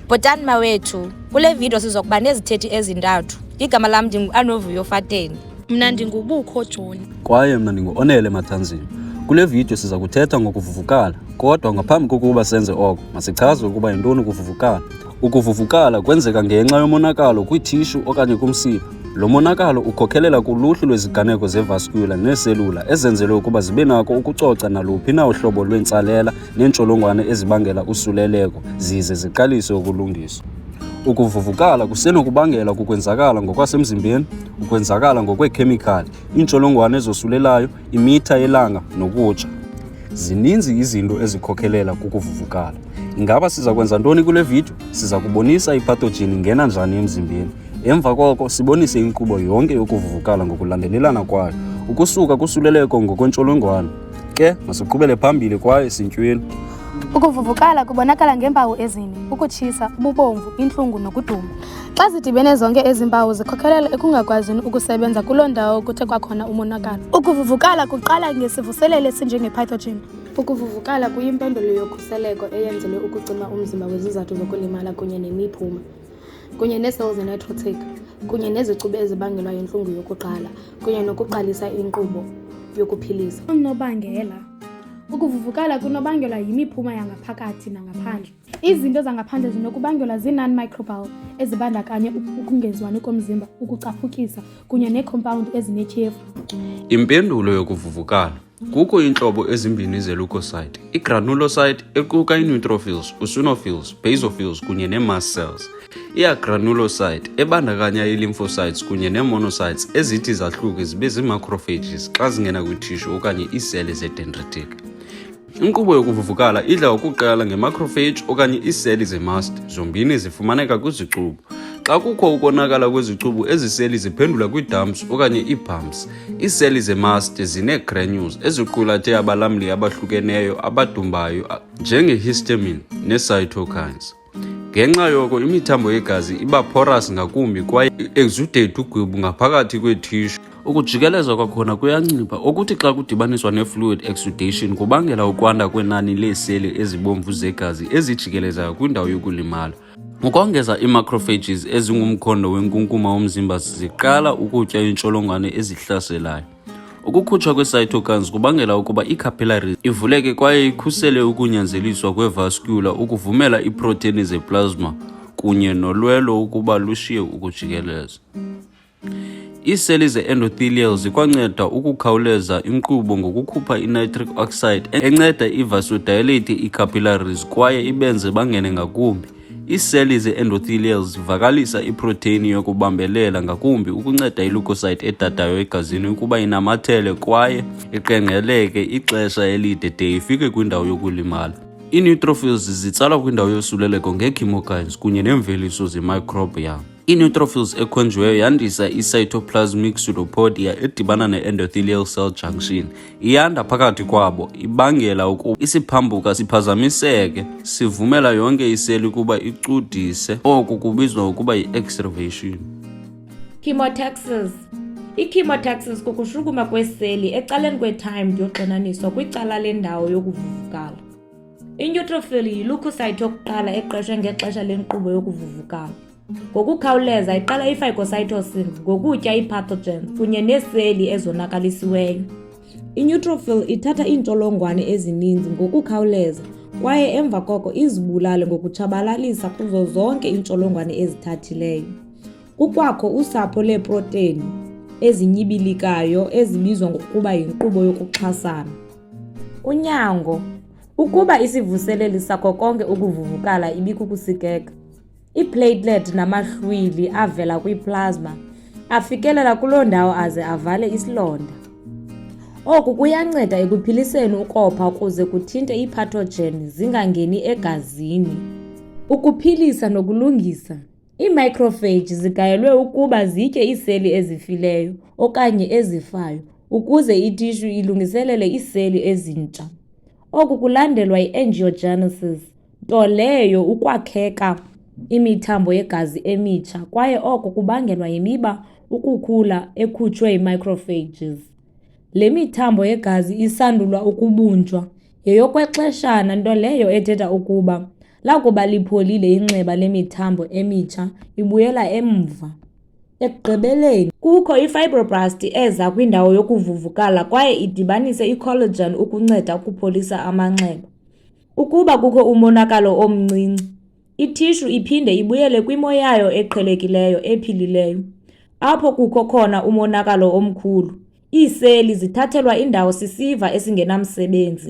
Bhotani mawethu, kule video sizokuba nezithethi ezintathu. Igama lam ndingu-Anovuyo Fateni. Mna ndingubukho Joni. Kwaye mna ndingu-Onele Mathanzima. Kule video siza kuthetha ngokuvuvukala, kodwa ngaphambi kokuba senze oko, masichaze ukuba yintoni ukuvuvukala. Ukuvuvukala kwenzeka ngenxa yomonakalo kwithishu okanye kumsipha. Lo monakalo ukhokhelela kuluhlu lweziganeko zevascular neeselula ezenzelwe ukuba zibe nako ukucoca naluphi na uhlobo lweentsalela neentsholongwane ezibangela usuleleko zize ziqalise ukulungiswa. Ukuvuvukala kusenokubangela kukwenzakala ngokwasemzimbeni, ukwenzakala ngokweekhemikhali, iintsholongwane ezosulelayo, imitha yelanga nokutsha. Zininzi izinto ezikhokhelela kukuvuvukala. Ingaba siza kwenza ntoni kule video? Siza kubonisa ipathogen ingena njani emzimbeni. Emva koko sibonise inkqubo yonke yokuvuvukala ngokulandelelana kwayo, ukusuka kusuleleko ngokwentsholongwane. Ke masiqhubele phambili kwaye sintyweni. Ukuvuvukala kubonakala ngeempawu ezine: ukutshisa, ububomvu, intlungu nokuduma. Xa zidibene zonke ezi mpawu zikhokhelela ekungakwazini ukusebenza kuloo ndawo kuthe kwakhona umonakalo. Ukuvuvukala kuqala ngesivuselele esinjenge-pathogen. Ukuvuvukala kuyimpendulo yokhuseleko eyenzelwe ukucima umzimba wezizathu zokulimala kunye nemiphuma, kunye nee-cells ze-necrotic, kunye nezicubu ezibangelwa yintlungu yokuqala, kunye nokuqalisa inkqubo yokuphilisa. Unobangela. Ukuvuvukala kunobangelwa yimiphuma yangaphakathi nangaphandle. Izinto zangaphandle zinokubangelwa zi-non-microbial ezibandakanya ukungezwani komzimba, ukucaphukisa, kunye nee-compound ezinetyhefu. Impendulo yokuvuvukala. Kukho iintlobo ezimbini ze-leukocyte, i-granulocyte equka i-neutrophils, eosinophils, basophils kunye nee-mast cells. I-agranulocyte ebandakanya i-lymphocytes kunye nee-monocytes ezithi zahluke zibe zii-macrophages xa zingena kwithishu okanye iiseli ze-dendritic. Inkqubo yokuvuvukala idla ukuqala nge-macrophage okanye iiseli ze-mast, zombini zifumaneka kwizicubu. Xa kukho ukonakala kwezicubu, ezi seli ziphendula kwii-dumps okanye ii-bumps. Iiseli ze-mast zinee-granules eziqulathe abalamli abahlukeneyo abadumbayo njenge-histamine nee-cytokines. Ngenxa yoko imithambo yegazi iba porous ngakumbi kwaye exudate ugwebu ngaphakathi kwethishu. Ukujikeleza kwakhona kuyancipha, okuthi xa kudibaniswa ne-fluid exudation kubangela ukwanda kwenani leeseli ezibomvu zegazi ezijikelezayo kwindawo yokulimala. Ukongeza, ii-macrophages ezingumkhondo wenkunkuma womzimba ziqala ukutya iintsholongwane ezihlaselayo. Ukukhutshwa kwe-cytokines kubangela ukuba ii-capillaries ivuleke kwaye ikhusele ukunyanzeliswa kwevascular ukuvumela iiproteini zeplasma kunye nolwelo ukuba lushiye ukujikeleza. Iiseli ze-endothelial zikwanceda ukukhawuleza inkqubo ngokukhupha i-nitric oxide enceda i-vasodilate ii-capillaries kwaye ibenze bangene ngakumbi. Iiseli ze-endothelial zivakalisa iproteini yokubambelela ngakumbi ukunceda i-leukocyte edadayo egazini ukuba inamathele kwaye iqengqeleke ixesha elide de ifike kwindawo yokulimala. Ii-neutrophils zitsala kwindawo yosuleleko ngee-chemokines kunye neemveliso ze-microbial. Ii-neutrophils ekhonjiweyo yandisa i-cytoplasmic pseudopodia edibana ne-endothelial cell junction. Iyanda phakathi kwabo, ibangela ukuba isiphambuka siphazamiseke, sivumela yonke iseli ukuba icudise. Oku kubizwa ukuba yi-extravasation. Chemotaxis. I-chemotaxis kukushukuma kweseli ecaleni kwe-timed yoxinaniswa kwicala lendawo yokuvuvukala. I-neutrophil yi-leukocyte yokuqala eqeshwe ngexesha lenkqubo yokuvuvukala. Ngokukhawuleza iqala i-phagocytosis ngokutya ii-pathogens kunye neeseli ezonakalisiweyo. I-neutrophil ithatha iintsholongwane ezininzi ngokukhawuleza kwaye emva koko izibulale ngokutshabalalisa kuzo zonke iintsholongwane ezithathileyo. Kukwakho usapho leeproteini ezinyibilikayo ezibizwa ngokuba yinkqubo yokuxhasana. Unyango. Ukuba isivuseleli sakho konke ukuvuvukala ibikukusikeka, ii-platelet namahlwili avela kwiplasma afikelela kuloo ndawo aze avale isilonda. Oku kuyanceda ekuphiliseni ukopha ukuze kuthinte iipathogen zingangeni egazini. Ukuphilisa nokulungisa. Ii-macrophage zigayelwe ukuba zitye iiseli ezifileyo okanye ezifayo ukuze itishu ilungiselele iiseli ezintsha. Oku kulandelwa yi-angiogenesis, nto leyo ukwakheka imithambo yegazi emitsha, kwaye oko kubangelwa yimiba ukukhula ekhutshwe yi-macrophages. Le mithambo yegazi isandulwa ukubunjwa yeyokwexeshana, nto leyo ethetha ukuba lakuba lipholile inxeba lemithambo emitsha ibuyela emva. Ekugqibeleni, kukho i-fibroblast eza kwindawo yokuvuvukala kwaye idibanise i-collagen ukunceda ukupholisa amanxeba. Ukuba kukho umonakalo omncinci, itishu iphinde ibuyele kwimo yayo eqhelekileyo ephilileyo. Apho kukho khona umonakalo omkhulu, iiseli zithathelwa indawo sisiva esingenamsebenzi.